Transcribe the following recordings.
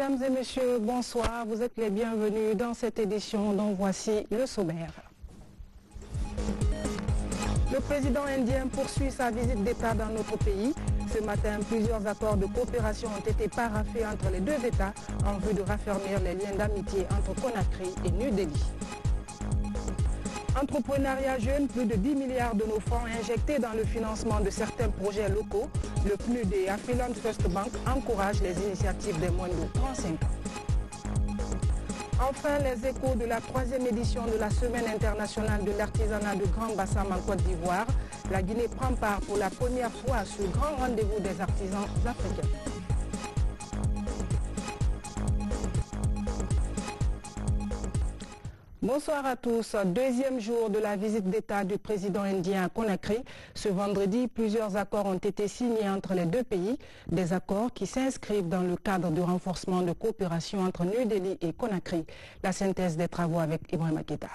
Mesdames et messieurs, bonsoir. Vous êtes les bienvenus dans cette édition dont voici le sommaire. Le président indien poursuit sa visite d'État dans notre pays. Ce matin, plusieurs accords de coopération ont été paraphés entre les deux États en vue de raffermir les liens d'amitié entre Conakry et New Delhi. Entrepreneuriat jeune, plus de 10 milliards de nos francs injectés dans le financement de certains projets locaux. Le PNUD et Afriland First Bank encouragent les initiatives des moins de 35 ans. Enfin, les échos de la 3e édition de la Semaine internationale de l'artisanat de Grand Bassam en Côte d'Ivoire. La Guinée prend part pour la première fois à ce grand rendez-vous des artisans africains. Bonsoir à tous. Deuxième jour de la visite d'État du président indien à Conakry. Ce vendredi, plusieurs accords ont été signés entre les deux pays. Des accords qui s'inscrivent dans le cadre du renforcement de coopération entre New Delhi et Conakry. La synthèse des travaux avec Ibrahim Aketa.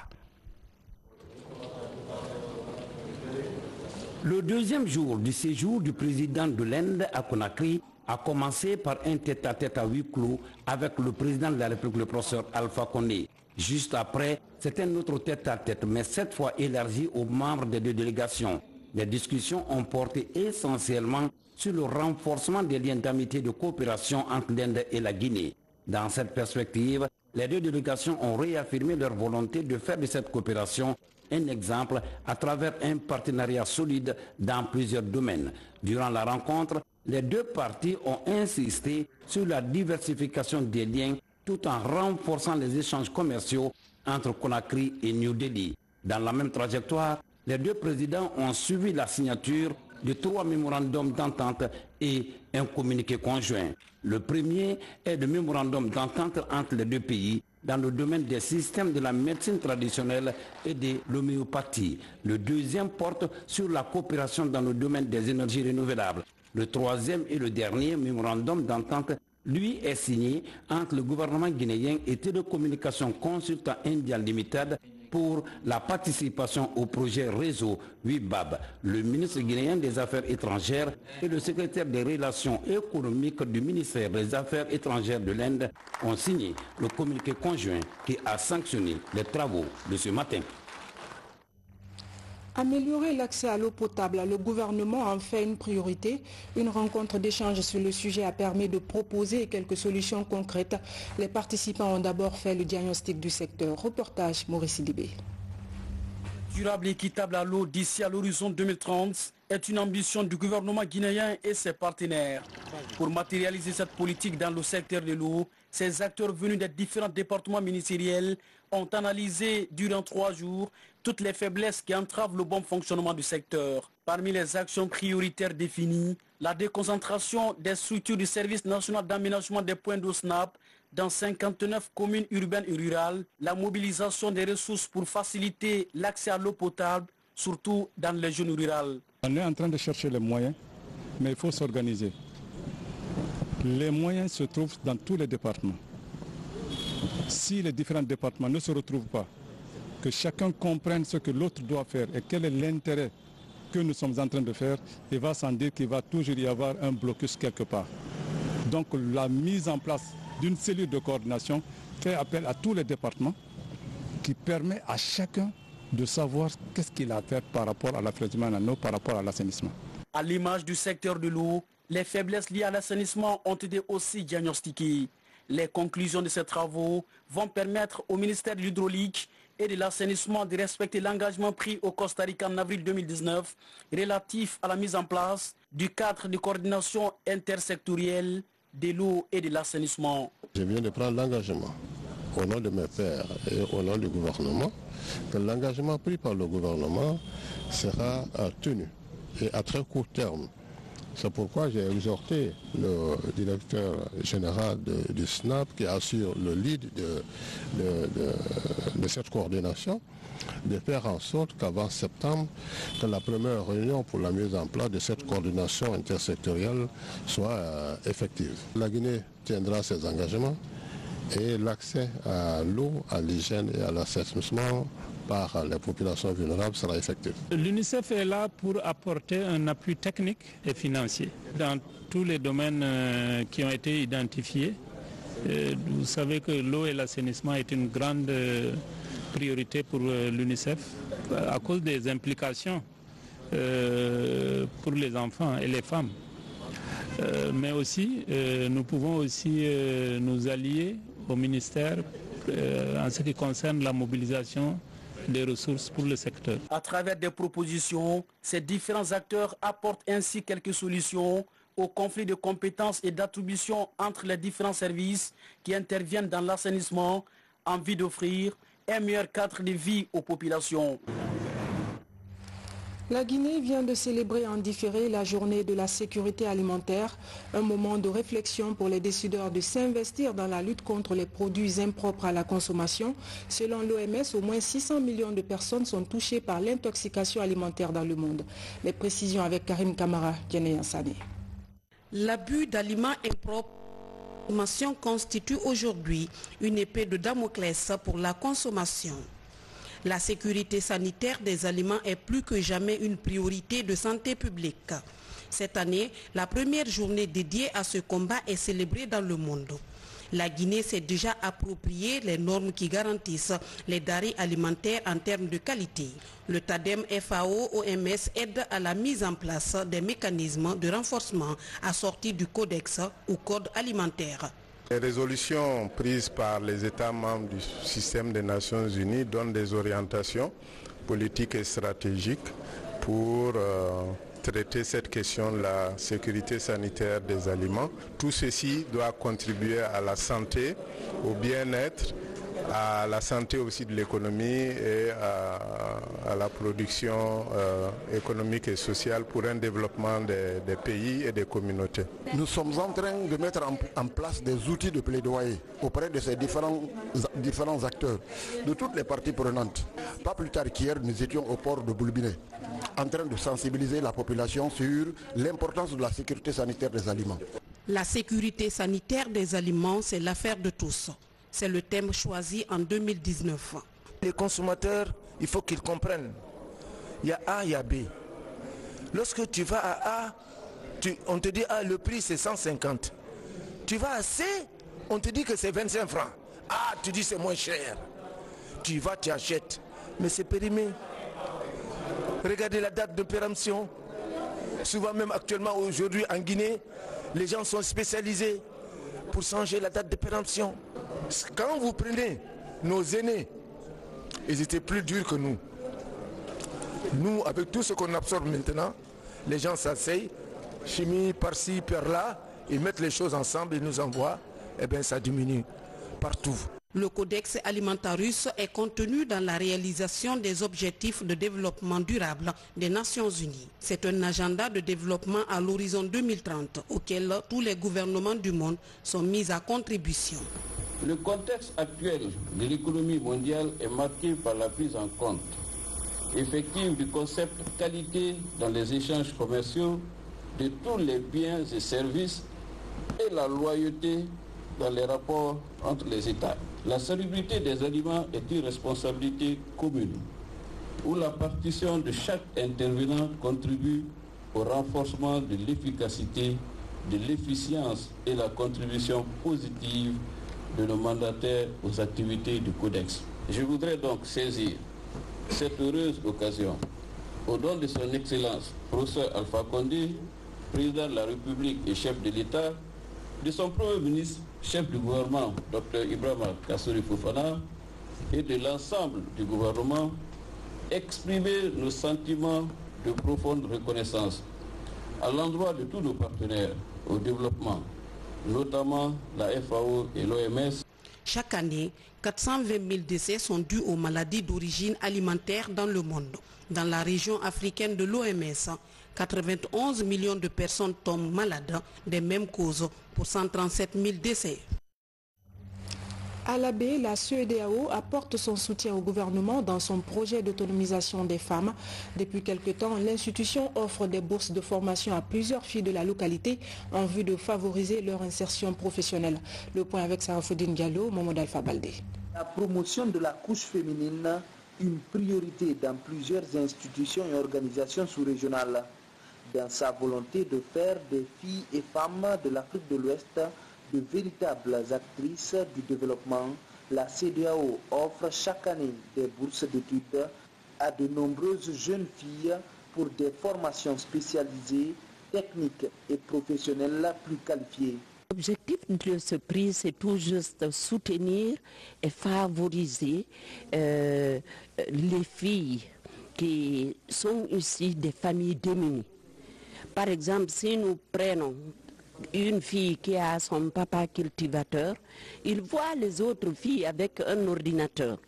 Le deuxième jour du séjour du président de l'Inde à Conakry a commencé par un tête-à-tête à huis clos avec le président de la République, le professeur Alpha Condé. Juste après, c'est un autre tête-à-tête, mais cette fois élargi aux membres des deux délégations. Les discussions ont porté essentiellement sur le renforcement des liens d'amitié et de coopération entre l'Inde et la Guinée. Dans cette perspective, les deux délégations ont réaffirmé leur volonté de faire de cette coopération un exemple à travers un partenariat solide dans plusieurs domaines. Durant la rencontre, les deux parties ont insisté sur la diversification des liens tout en renforçant les échanges commerciaux entre Conakry et New Delhi. Dans la même trajectoire, les deux présidents ont suivi la signature de 3 mémorandums d'entente et un communiqué conjoint. Le premier est le mémorandum d'entente entre les deux pays dans le domaine des systèmes de la médecine traditionnelle et de l'homéopathie. Le deuxième porte sur la coopération dans le domaine des énergies renouvelables. Le troisième et le dernier mémorandum d'entente lui est signé entre le gouvernement guinéen et Télécommunications Consultant India Limited pour la participation au projet réseau WIBAB. Le ministre guinéen des Affaires étrangères et le secrétaire des relations économiques du ministère des Affaires étrangères de l'Inde ont signé le communiqué conjoint qui a sanctionné les travaux de ce matin. Améliorer l'accès à l'eau potable, le gouvernement en fait une priorité. Une rencontre d'échange sur le sujet a permis de proposer quelques solutions concrètes. Les participants ont d'abord fait le diagnostic du secteur. Reportage Maurice Sidibé. Durable et équitable à l'eau d'ici à l'horizon 2030 est une ambition du gouvernement guinéen et ses partenaires. Pour matérialiser cette politique dans le secteur de l'eau, ces acteurs venus des différents départements ministériels ont analysé durant 3 jours toutes les faiblesses qui entravent le bon fonctionnement du secteur. Parmi les actions prioritaires définies, la déconcentration des structures du service national d'aménagement des points d'eau SNAP dans 59 communes urbaines et rurales, la mobilisation des ressources pour faciliter l'accès à l'eau potable, surtout dans les zones rurales. On est en train de chercher les moyens, mais il faut s'organiser. Les moyens se trouvent dans tous les départements. Si les différents départements ne se retrouvent pas, que chacun comprenne ce que l'autre doit faire et quel est l'intérêt que nous sommes en train de faire, il va sans dire qu'il va toujours y avoir un blocus quelque part. Donc la mise en place d'une cellule de coordination fait appel à tous les départements qui permet à chacun de savoir qu'est-ce qu'il a à faire par rapport à l'affaissement en eau, par rapport à l'assainissement. À l'image du secteur de l'eau, les faiblesses liées à l'assainissement ont été aussi diagnostiquées. Les conclusions de ces travaux vont permettre au ministère de l'Hydraulique et de l'assainissement de respecter l'engagement pris au Costa Rica en avril 2019 relatif à la mise en place du cadre de coordination intersectorielle de l'eau et de l'assainissement. Je viens de prendre l'engagement au nom de mes pairs et au nom du gouvernement que l'engagement pris par le gouvernement sera tenu et à très court terme. C'est pourquoi j'ai exhorté le directeur général du SNAP qui assure le lead de cette coordination de faire en sorte qu'avant septembre, que la première réunion pour la mise en place de cette coordination intersectorielle soit effective. La Guinée tiendra ses engagements et l'accès à l'eau, à l'hygiène et à l'assainissement par les populations vulnérables sera effectif. L'UNICEF est là pour apporter un appui technique et financier dans tous les domaines qui ont été identifiés Vous savez que l'eau et l'assainissement est une grande priorité pour l'UNICEF à cause des implications pour les enfants et les femmes. Mais aussi, nous pouvons aussi nous allier au ministère en ce qui concerne la mobilisation des ressources pour le secteur. À travers des propositions, ces différents acteurs apportent ainsi quelques solutions au conflit de compétences et d'attribution entre les différents services qui interviennent dans l'assainissement en vue d'offrir un meilleur cadre de vie aux populations. La Guinée vient de célébrer en différé la journée de la sécurité alimentaire, un moment de réflexion pour les décideurs de s'investir dans la lutte contre les produits impropres à la consommation. Selon l'OMS, au moins 600 millions de personnes sont touchées par l'intoxication alimentaire dans le monde. Les précisions avec Karim Kamara, Djené Sané. L'abus d'aliments impropres constitue aujourd'hui une épée de Damoclès pour la consommation. La sécurité sanitaire des aliments est plus que jamais une priorité de santé publique. Cette année, la première journée dédiée à ce combat est célébrée dans le monde. La Guinée s'est déjà approprié les normes qui garantissent les denrées alimentaires en termes de qualité. Le TADEM FAO OMS aide à la mise en place des mécanismes de renforcement assortis du codex ou code alimentaire. Les résolutions prises par les États membres du système des Nations Unies donnent des orientations politiques et stratégiques pour traiter cette question de la sécurité sanitaire des aliments. Tout ceci doit contribuer à la santé, au bien-être, à la santé aussi de l'économie et à la production économique et sociale pour un développement des pays et des communautés. Nous sommes en train de mettre en place des outils de plaidoyer auprès de ces différents acteurs, de toutes les parties prenantes. Pas plus tard qu'hier, nous étions au port de Boulbiné, en train de sensibiliser la population sur l'importance de la sécurité sanitaire des aliments. La sécurité sanitaire des aliments, c'est l'affaire de tous. C'est le thème choisi en 2019. Les consommateurs, il faut qu'ils comprennent. Il y a A, il y a B. Lorsque tu vas à A, on te dit ah, le prix c'est 150. Tu vas à C, on te dit que c'est 25 francs. Ah, tu dis c'est moins cher. Tu vas, tu achètes. Mais c'est périmé. Regardez la date de péremption. Souvent même actuellement aujourd'hui en Guinée, les gens sont spécialisés pour changer la date de péremption. Quand vous prenez nos aînés, ils étaient plus durs que nous. Nous, avec tout ce qu'on absorbe maintenant, les gens s'asseyent, chimie par-ci, par-là, ils mettent les choses ensemble, ils nous envoient, et bien ça diminue partout. Le Codex Alimentarius est contenu dans la réalisation des objectifs de développement durable des Nations Unies. C'est un agenda de développement à l'horizon 2030 auquel tous les gouvernements du monde sont mis à contribution. Le contexte actuel de l'économie mondiale est marqué par la prise en compte effective du concept qualité dans les échanges commerciaux de tous les biens et services et la loyauté dans les rapports entre les États. La salubrité des aliments est une responsabilité commune, où la partition de chaque intervenant contribue au renforcement de l'efficacité, de l'efficience et la contribution positive de nos mandataires aux activités du Codex. Je voudrais donc saisir cette heureuse occasion, au nom de son Excellence, professeur Alpha Condé, président de la République et chef de l'État, de son Premier ministre, chef du gouvernement, Dr Ibrahima Kassori Fofana, et de l'ensemble du gouvernement, exprimer nos sentiments de profonde reconnaissance à l'endroit de tous nos partenaires au développement, notamment la FAO et l'OMS. Chaque année, 420 000 décès sont dus aux maladies d'origine alimentaire dans le monde. Dans la région africaine de l'OMS, 91 millions de personnes tombent malades des mêmes causes pour 137 000 décès. À la baie, la CEDEAO apporte son soutien au gouvernement dans son projet d'autonomisation des femmes. Depuis quelque temps, l'institution offre des bourses de formation à plusieurs filles de la localité en vue de favoriser leur insertion professionnelle. Le point avec Sarafoudine Diallo, Mohamed Alpha Baldé. La promotion de la couche féminine, une priorité dans plusieurs institutions et organisations sous-régionales. Dans sa volonté de faire des filles et femmes de l'Afrique de l'Ouest de véritables actrices du développement, la CEDEAO offre chaque année des bourses d'études à de nombreuses jeunes filles pour des formations spécialisées, techniques et professionnelles plus qualifiées. L'objectif de ce prix, c'est tout juste soutenir et favoriser les filles qui sont issues des familles démunies. Par exemple, si nous prenons une fille qui a son papa cultivateur, il voit les autres filles avec un ordinateur.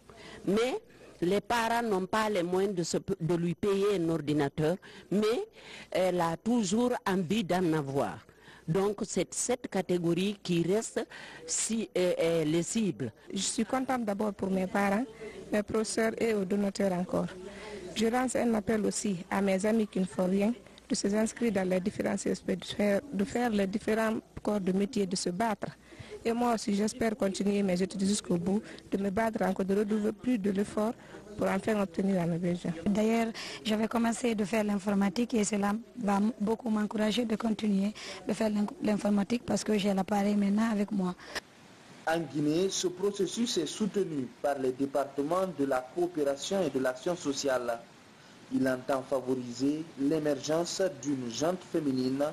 Mais les parents n'ont pas les moyens de lui payer un ordinateur, mais elle a toujours envie d'en avoir. Donc c'est cette catégorie qui reste les cibles. Je suis contente d'abord pour mes parents, mes professeurs et aux donateurs encore. Je lance un appel aussi à mes amis qui ne font rien, de se inscrire dans les différents CSP, de faire les différents corps de métier, de se battre. Et moi aussi, j'espère continuer mes études jusqu'au bout, de me battre encore, de redoubler plus de l'effort pour enfin obtenir mes besoins. D'ailleurs, j'avais commencé de faire l'informatique et cela va beaucoup m'encourager de continuer de faire l'informatique parce que j'ai l'appareil maintenant avec moi. En Guinée, ce processus est soutenu par les départements de la coopération et de l'action sociale. Il entend favoriser l'émergence d'une gente féminine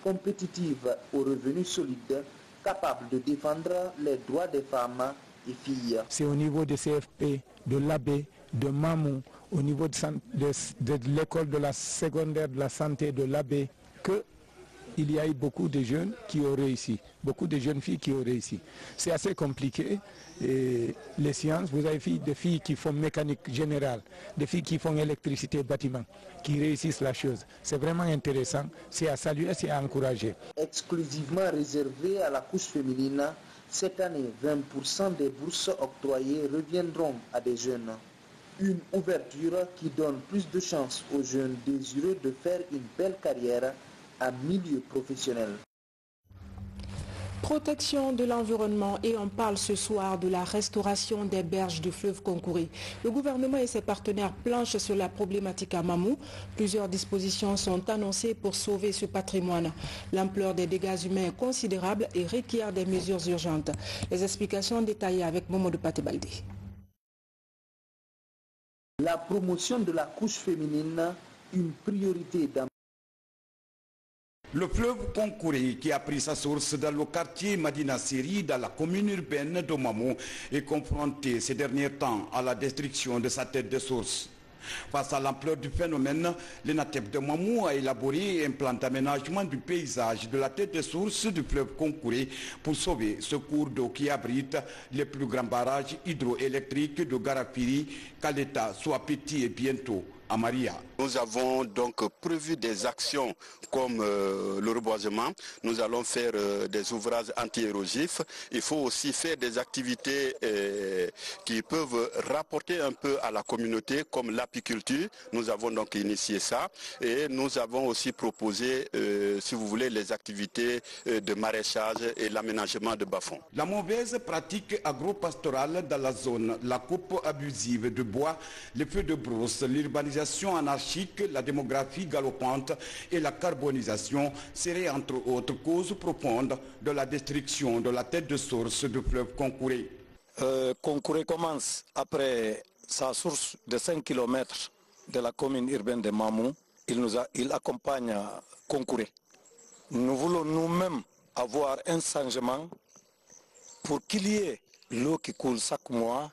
compétitive aux revenus solides, capable de défendre les droits des femmes et filles. C'est au niveau des CFP, de l'AB, de Mamou, au niveau de l'école de la secondaire de la santé de l'AB, qu'il y a eu beaucoup de jeunes qui ont réussi, beaucoup de jeunes filles qui ont réussi. C'est assez compliqué. Et les sciences, vous avez des filles qui font mécanique générale, des filles qui font électricité bâtiment, qui réussissent la chose. C'est vraiment intéressant, c'est à saluer, c'est à encourager. Exclusivement réservé à la couche féminine, cette année, 20% des bourses octroyées reviendront à des jeunes. Une ouverture qui donne plus de chances aux jeunes désireux de faire une belle carrière en milieu professionnel. Protection de l'environnement et on parle ce soir de la restauration des berges du fleuve Konkoury. Le gouvernement et ses partenaires planchent sur la problématique à Mamou. Plusieurs dispositions sont annoncées pour sauver ce patrimoine. L'ampleur des dégâts humains est considérable et requiert des mesures urgentes. Les explications détaillées avec Momodou Patebaldi. La promotion de la couche féminine, une priorité dans le fleuve Konkoury, qui a pris sa source dans le quartier Madina Seri, dans la commune urbaine de Mamou, est confronté ces derniers temps à la destruction de sa tête de source. Face à l'ampleur du phénomène, l'ENATEP de Mamou a élaboré un plan d'aménagement du paysage de la tête de source du fleuve Konkoury pour sauver ce cours d'eau qui abrite les plus grands barrages hydroélectriques de Garafiri, Kaleta, Souapeti et bientôt à Maria. Nous avons donc prévu des actions comme le reboisement. Nous allons faire des ouvrages anti-érosifs. Il faut aussi faire des activités qui peuvent rapporter un peu à la communauté comme l'apiculture. Nous avons donc initié ça et nous avons aussi proposé, si vous voulez, les activités de maraîchage et l'aménagement de bas-fonds. La mauvaise pratique agro-pastorale dans la zone, la coupe abusive de bois, les feux de brousse, l'urbanisation anarchique, la démographie galopante et la carbonisation seraient entre autres causes profondes de la destruction de la tête de source du fleuve Konkoury. Konkoury commence après sa source de 5 km de la commune urbaine de Mamou. Il accompagne Konkoury. Nous voulons nous-mêmes avoir un changement pour qu'il y ait l'eau qui coule chaque mois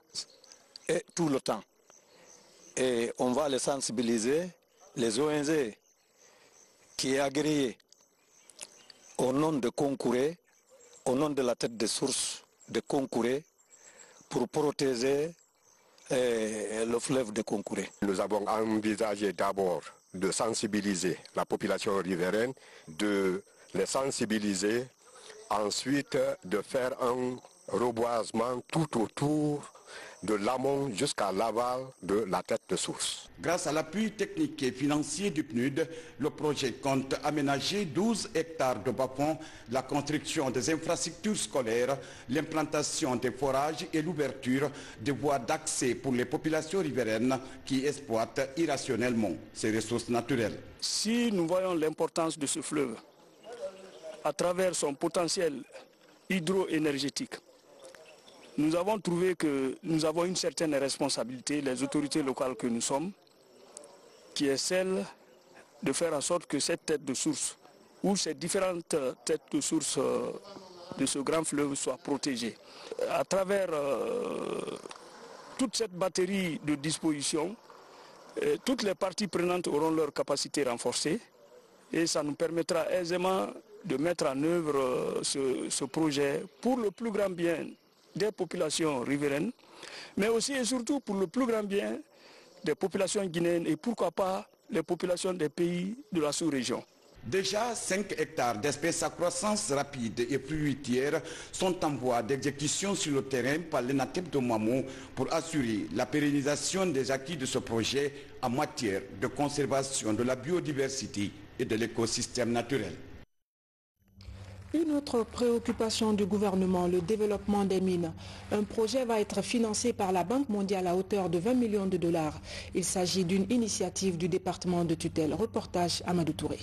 et tout le temps. Et on va les sensibiliser, les ONG qui est agréé au nom de Konkoury, au nom de la tête de source de Konkoury, pour protéger le fleuve de Konkoury. Nous avons envisagé d'abord de sensibiliser la population riveraine, de les sensibiliser, ensuite de faire un reboisement tout autour de l'amont jusqu'à l'aval de la tête de source. Grâce à l'appui technique et financier du PNUD, le projet compte aménager 12 hectares de bas-fonds, la construction des infrastructures scolaires, l'implantation des forages et l'ouverture des voies d'accès pour les populations riveraines qui exploitent irrationnellement ces ressources naturelles. Si nous voyons l'importance de ce fleuve, à travers son potentiel hydroénergétique. Nous avons trouvé que nous avons une certaine responsabilité, les autorités locales que nous sommes, qui est celle de faire en sorte que cette tête de source ou ces différentes têtes de source de ce grand fleuve soient protégées. À travers toute cette batterie de dispositions, toutes les parties prenantes auront leur capacité renforcée et ça nous permettra aisément de mettre en œuvre ce projet pour le plus grand bien des populations riveraines, mais aussi et surtout pour le plus grand bien des populations guinéennes et pourquoi pas les populations des pays de la sous-région. Déjà, 5 hectares d'espèces à croissance rapide et fruitière sont en voie d'exécution sur le terrain par l'ENATEP de Moamou pour assurer la pérennisation des acquis de ce projet en matière de conservation de la biodiversité et de l'écosystème naturel. Une autre préoccupation du gouvernement, le développement des mines. Un projet va être financé par la Banque mondiale à hauteur de 20 millions de dollars. Il s'agit d'une initiative du département de tutelle. Reportage Amadou Touré.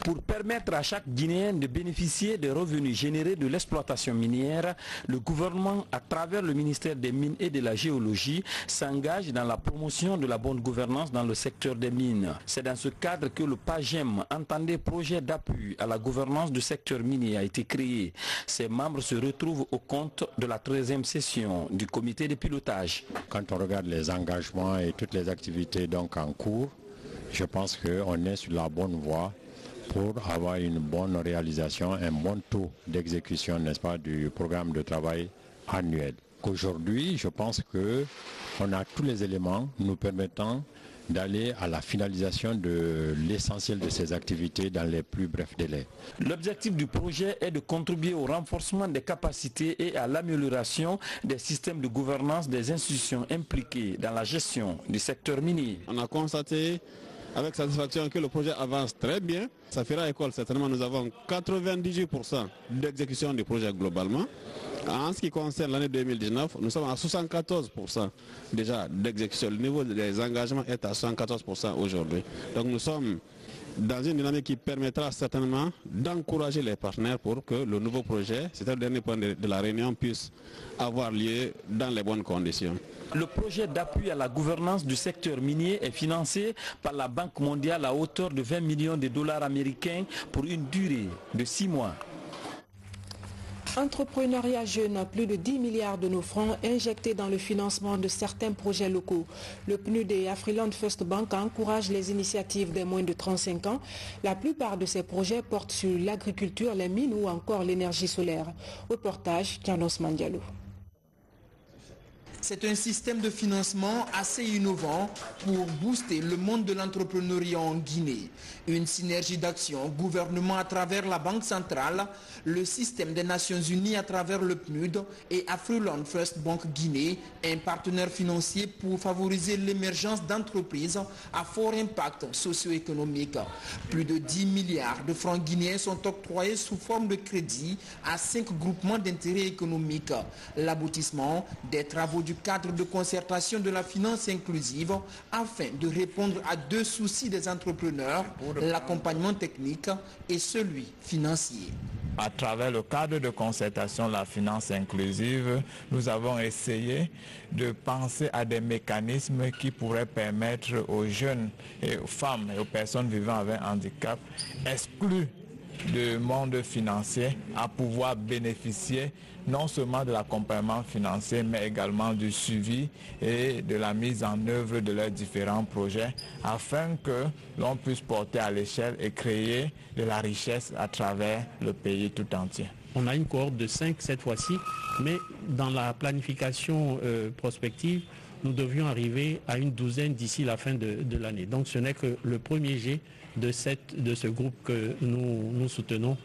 Pour permettre à chaque Guinéen de bénéficier des revenus générés de l'exploitation minière, le gouvernement, à travers le ministère des Mines et de la Géologie, s'engage dans la promotion de la bonne gouvernance dans le secteur des mines. C'est dans ce cadre que le PAGEM, entendé projet d'appui à la gouvernance du secteur minier, a été créé. Ses membres se retrouvent au compte de la 13e session du comité de pilotage. Quand on regarde les engagements et toutes les activités donc en cours, je pense qu'on est sur la bonne voie pour avoir une bonne réalisation, un bon taux d'exécution, n'est-ce pas, du programme de travail annuel. Aujourd'hui, je pense qu'on a tous les éléments nous permettant d'aller à la finalisation de l'essentiel de ces activités dans les plus brefs délais. L'objectif du projet est de contribuer au renforcement des capacités et à l'amélioration des systèmes de gouvernance des institutions impliquées dans la gestion du secteur minier. On a constaté avec satisfaction que le projet avance très bien. Ça fera école, certainement nous avons 98% d'exécution du projet globalement. En ce qui concerne l'année 2019, nous sommes à 74% déjà d'exécution. Le niveau des engagements est à 74% aujourd'hui. Donc nous sommes dans une dynamique qui permettra certainement d'encourager les partenaires pour que le nouveau projet, c'est-à-dire le dernier point de la réunion, puisse avoir lieu dans les bonnes conditions. Le projet d'appui à la gouvernance du secteur minier est financé par la Banque mondiale à hauteur de 20 millions de dollars américains pour une durée de 6 mois. Entrepreneuriat jeune, plus de 10 milliards de nos francs injectés dans le financement de certains projets locaux. Le PNUD et Afriland First Bank encouragent les initiatives des moins de 35 ans. La plupart de ces projets portent sur l'agriculture, les mines ou encore l'énergie solaire. Reportage Kianos Mandialo. C'est un système de financement assez innovant pour booster le monde de l'entrepreneuriat en Guinée. Une synergie d'action, gouvernement à travers la Banque centrale, le système des Nations Unies à travers le PNUD et Afriland First Bank Guinée, un partenaire financier pour favoriser l'émergence d'entreprises à fort impact socio-économique. Plus de 10 milliards de francs guinéens sont octroyés sous forme de crédit à 5 groupements d'intérêt économique. L'aboutissement des travaux du cadre de concertation de la finance inclusive afin de répondre à 2 soucis des entrepreneurs, l'accompagnement technique et celui financier. À travers le cadre de concertation de la finance inclusive, nous avons essayé de penser à des mécanismes qui pourraient permettre aux jeunes et aux femmes et aux personnes vivant avec handicap exclus du monde financier à pouvoir bénéficier non seulement de l'accompagnement financier, mais également du suivi et de la mise en œuvre de leurs différents projets afin que l'on puisse porter à l'échelle et créer de la richesse à travers le pays tout entier. On a une cohorte de 5 cette fois-ci, mais dans la planification prospective, nous devions arriver à une douzaine d'ici la fin de l'année. Donc ce n'est que le premier jet de ce groupe que nous soutenons,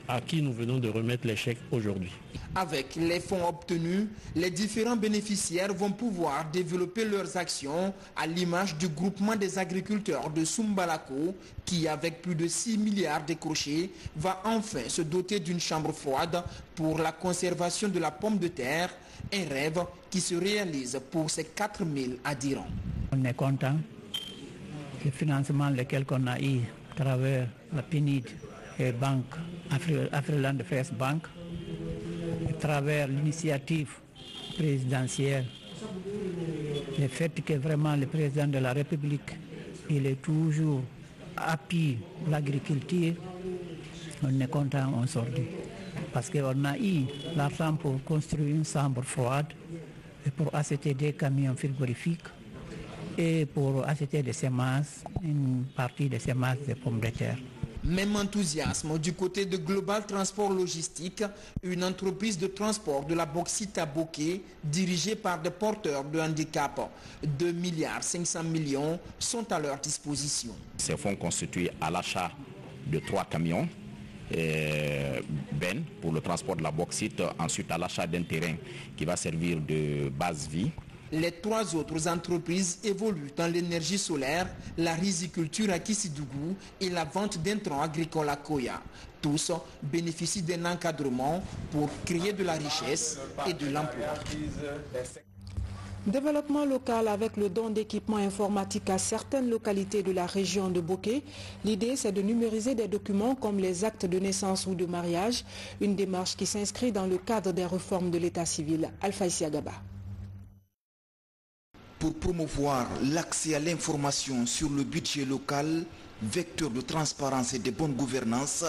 à qui nous venons de remettre les chèques aujourd'hui. Avec les fonds obtenus, les différents bénéficiaires vont pouvoir développer leurs actions à l'image du groupement des agriculteurs de Sumbalako qui, avec plus de 6 milliards décrochés, va enfin se doter d'une chambre froide pour la conservation de la pomme de terre, un rêve qui se réalise pour ces 4000 adhérents. On est content. Le financement lequel qu'on a eu à travers la PNID et Banque Afriland First Bank, à travers l'initiative présidentielle, le fait que vraiment le président de la République, il est toujours appuyé l'agriculture, on est content aujourd'hui. Parce qu'on a eu l'argent pour construire une chambre froide, et pour acheter des camions frigorifiques et pour acheter des semences, une partie des semences de pommes de terre. Même enthousiasme du côté de Global Transport Logistique, une entreprise de transport de la bauxite à Boké dirigée par des porteurs de handicap. 2,5 milliards sont à leur disposition. Ces fonds constitués à l'achat de 3 camions pour le transport de la bauxite, ensuite à l'achat d'un terrain qui va servir de base vie. Les 3 autres entreprises évoluent dans l'énergie solaire, la riziculture à Kissidougou et la vente d'intrants agricoles à Koya. Tous bénéficient d'un encadrement pour créer de la richesse et de l'emploi. Développement local avec le don d'équipements informatiques à certaines localités de la région de Boké. L'idée, c'est de numériser des documents comme les actes de naissance ou de mariage, une démarche qui s'inscrit dans le cadre des réformes de l'état civil. Alpha Isiagaba. Pour promouvoir l'accès à l'information sur le budget local, vecteur de transparence et de bonne gouvernance,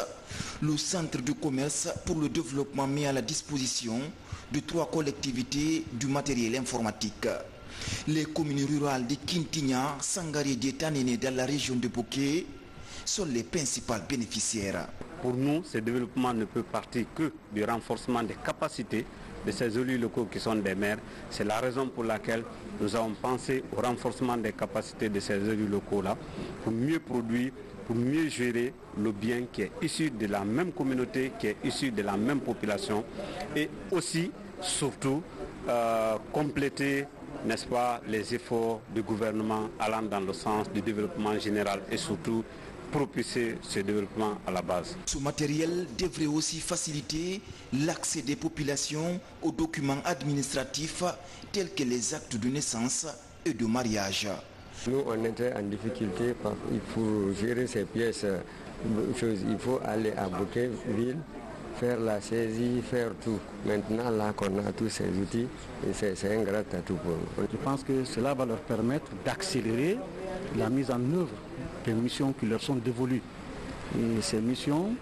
le Centre de commerce pour le développement met à la disposition de 3 collectivités du matériel informatique. Les communes rurales de Kintigna, Sangari et Tanene dans la région de Boké sont les principales bénéficiaires. Pour nous, ce développement ne peut partir que du renforcement des capacités de ces élus locaux qui sont des maires. C'est la raison pour laquelle nous avons pensé au renforcement des capacités de ces élus locaux-là pour mieux produire, pour mieux gérer le bien qui est issu de la même communauté, qui est issu de la même population et aussi, surtout, compléter, n'est-ce pas, les efforts du gouvernement allant dans le sens du développement général et surtout propulser ce développement à la base. Ce matériel devrait aussi faciliter l'accès des populations aux documents administratifs tels que les actes de naissance et de mariage. Nous, on était en difficulté parce qu'il faut gérer ces pièces. Il faut aller à Bokéville, faire la saisie, faire tout. Maintenant, là qu'on a tous ces outils, c'est un grand atout pour nous. Je pense que cela va leur permettre d'accélérer la mise en œuvre des missions qui leur sont dévolues. Et ces missions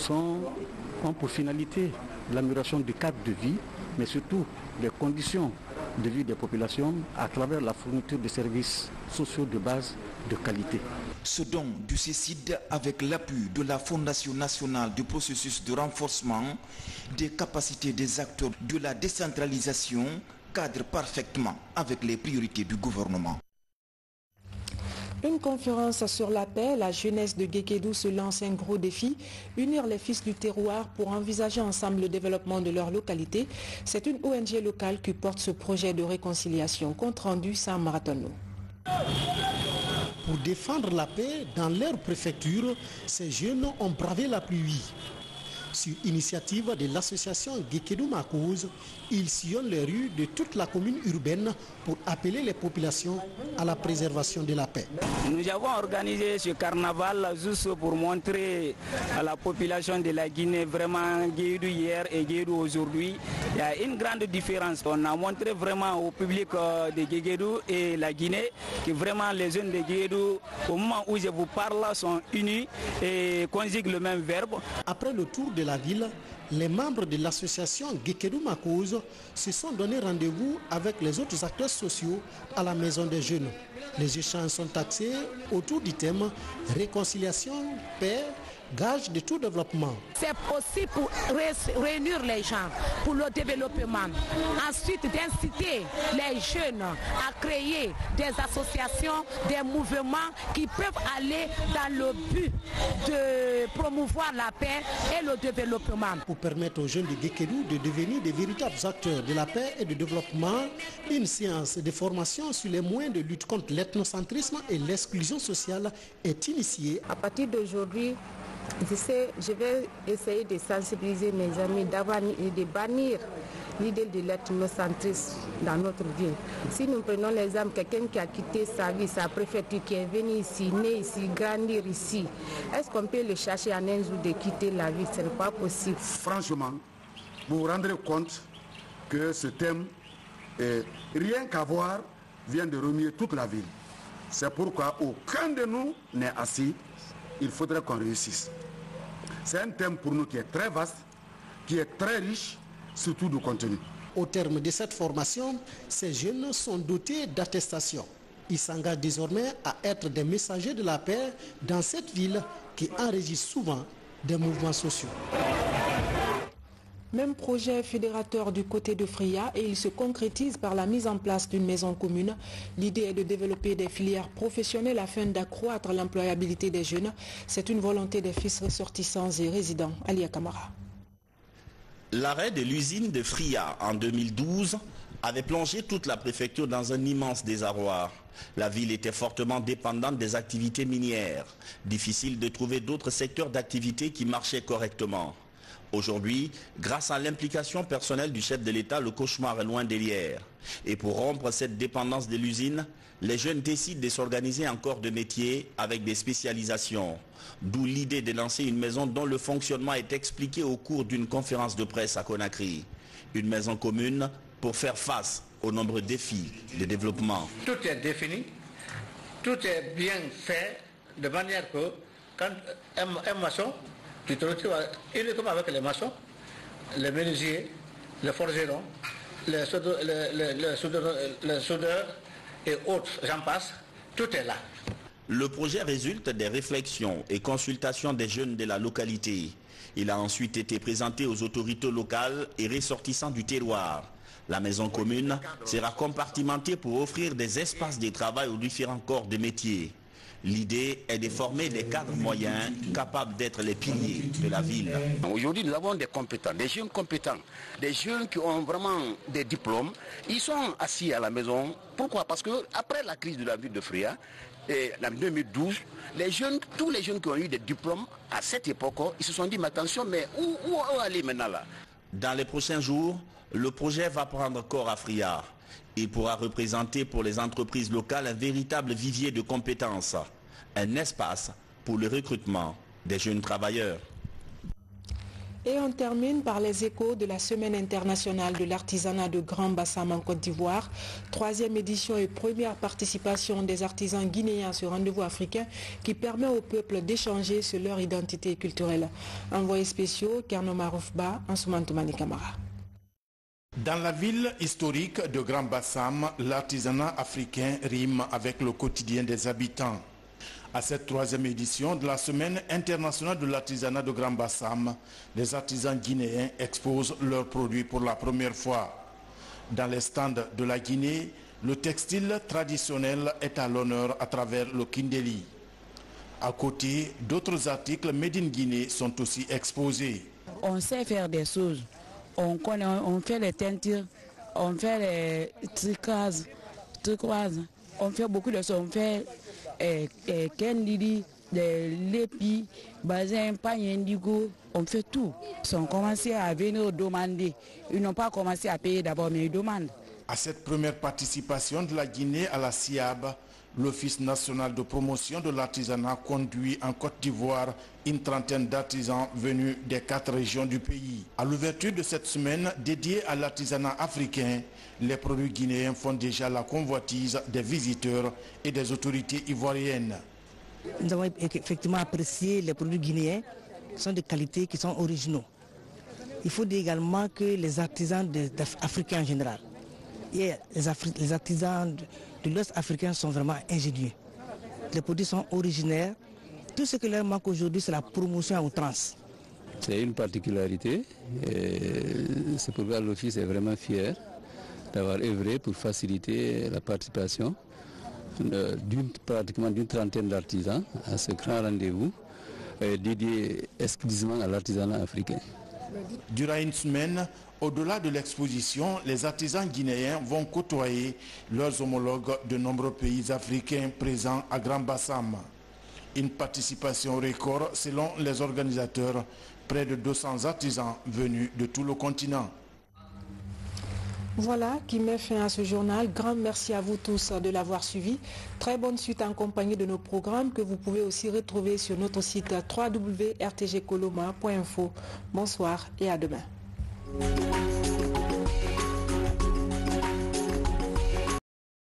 ont pour finalité l'amélioration du cadre de vie, mais surtout des conditions de vie des populations à travers la fourniture de services sociaux de base de qualité. Ce don du CECID, avec l'appui de la Fondation nationale du processus de renforcement des capacités des acteurs de la décentralisation, cadre parfaitement avec les priorités du gouvernement. Une conférence sur la paix, la jeunesse de Guékédou se lance un gros défi, unir les fils du terroir pour envisager ensemble le développement de leur localité. C'est une ONG locale qui porte ce projet de réconciliation. Compte rendu sans Maratono. Pour défendre la paix dans leur préfecture, ces jeunes ont bravé la pluie. Sur initiative de l'association Guékédou Makouz, ils sillonnent les rues de toute la commune urbaine pour appeler les populations à la préservation de la paix. Nous avons organisé ce carnaval juste pour montrer à la population de la Guinée vraiment Guédou hier et Guédou aujourd'hui. Il y a une grande différence. On a montré vraiment au public de Guédou et la Guinée que vraiment les jeunes de Guédou, au moment où je vous parle, sont unis et conjuguent le même verbe. Après le tour de la ville, les membres de l'association Guékédou Makouz se sont donné rendez-vous avec les autres acteurs sociaux à la maison des jeunes. Les échanges sont axés autour du thème réconciliation, paix, gage de tout développement. C'est aussi pour réunir les gens pour le développement. Ensuite, d'inciter les jeunes à créer des associations, des mouvements qui peuvent aller dans le but de promouvoir la paix et le développement. Pour permettre aux jeunes de Guékédou de devenir des véritables acteurs de la paix et du développement, une séance de formation sur les moyens de lutte contre l'ethnocentrisme et l'exclusion sociale est initiée. À partir d'aujourd'hui, je vais essayer de sensibiliser mes amis, de bannir l'idée de l'ethnocentriste dans notre vie. Si nous prenons l'exemple, quelqu'un qui a quitté sa vie, sa préfecture, qui est venu ici, né ici, grandir ici, est-ce qu'on peut le chercher en un jour de quitter la vie? Ce n'est pas possible. Franchement, vous vous rendrez compte que ce thème, rien qu'à voir, vient de remuer toute la ville. C'est pourquoi aucun de nous n'est assis. Il faudrait qu'on réussisse. C'est un thème pour nous qui est très vaste, qui est très riche, surtout de contenu. Au terme de cette formation, ces jeunes sont dotés d'attestations. Ils s'engagent désormais à être des messagers de la paix dans cette ville qui enregistre souvent des mouvements sociaux. Même projet fédérateur du côté de Fria et il se concrétise par la mise en place d'une maison commune. L'idée est de développer des filières professionnelles afin d'accroître l'employabilité des jeunes. C'est une volonté des fils ressortissants et résidents. Alia Kamara. L'arrêt de l'usine de Fria en 2012 avait plongé toute la préfecture dans un immense désarroi. La ville était fortement dépendante des activités minières. Difficile de trouver d'autres secteurs d'activité qui marchaient correctement. Aujourd'hui, grâce à l'implication personnelle du chef de l'État, le cauchemar est loin derrière. Et pour rompre cette dépendance de l'usine, les jeunes décident de s'organiser en corps de métier avec des spécialisations. D'où l'idée de lancer une maison dont le fonctionnement est expliqué au cours d'une conférence de presse à Conakry. Une maison commune pour faire face aux nombreux défis de développement. Tout est défini, tout est bien fait, de manière que quand un maçon, tu te retrouves uniquement avec les maçons, les menuisiers, les forgerons, les soudeurs et autres, j'en passe, tout est là. Le projet résulte des réflexions et consultations des jeunes de la localité. Il a ensuite été présenté aux autorités locales et ressortissants du terroir. La maison commune sera compartimentée pour offrir des espaces de travail aux différents corps de métier. L'idée est de former des cadres moyens capables d'être les piliers de la ville. Aujourd'hui, nous avons des compétents, des jeunes qui ont vraiment des diplômes. Ils sont assis à la maison. Pourquoi? Parce qu'après la crise de la ville de Fria, en 2012, tous les jeunes qui ont eu des diplômes à cette époque, ils se sont dit, mais attention, mais où aller maintenant là? Dans les prochains jours, le projet va prendre corps à Fria. Il pourra représenter pour les entreprises locales un véritable vivier de compétences, un espace pour le recrutement des jeunes travailleurs. Et on termine par les échos de la Semaine internationale de l'artisanat de Grand Bassam en Côte d'Ivoire. 3e édition et première participation des artisans guinéens à ce rendez-vous africain qui permet au peuple d'échanger sur leur identité culturelle. Envoyés spéciaux, Kerno Maroufba, Ansoumantoumani Kamara. Dans la ville historique de Grand Bassam, l'artisanat africain rime avec le quotidien des habitants. À cette 3e édition de la Semaine internationale de l'artisanat de Grand Bassam, les artisans guinéens exposent leurs produits pour la première fois. Dans les stands de la Guinée, le textile traditionnel est à l'honneur à travers le Kindeli. À côté, d'autres articles made in Guinée sont aussi exposés. On sait faire des choses. On fait les teintures, on fait les tricoises, on fait beaucoup de choses. On fait kendidi, des lépis, bazin, pagne indigo, on fait tout. Ils ont commencé à venir demander. Ils n'ont pas commencé à payer d'abord, mais ils demandent. À cette première participation de la Guinée à la SIAB, l'Office national de promotion de l'artisanat conduit en Côte d'Ivoire une trentaine d'artisans venus des 4 régions du pays. À l'ouverture de cette semaine dédiée à l'artisanat africain, les produits guinéens font déjà la convoitise des visiteurs et des autorités ivoiriennes. Nous avons effectivement apprécié les produits guinéens qui sont de qualité, qui sont originaux. Il faut dire également que les artisans africains en général, et les artisans de l'Ouest africain sont vraiment ingénieux. Les produits sont originaires. Tout ce qui leur manque aujourd'hui, c'est la promotion à outrance. C'est une particularité. C'est pourquoi l'Office est vraiment fier d'avoir œuvré pour faciliter la participation pratiquement d'une trentaine d'artisans à ce grand rendez-vous dédié exclusivement à l'artisanat africain. Durant une semaine, au-delà de l'exposition, les artisans guinéens vont côtoyer leurs homologues de nombreux pays africains présents à Grand Bassam. Une participation record selon les organisateurs, près de 200 artisans venus de tout le continent. Voilà qui met fin à ce journal. Grand merci à vous tous de l'avoir suivi. Très bonne suite en compagnie de nos programmes que vous pouvez aussi retrouver sur notre site www.rtgcoloma.info. Bonsoir et à demain.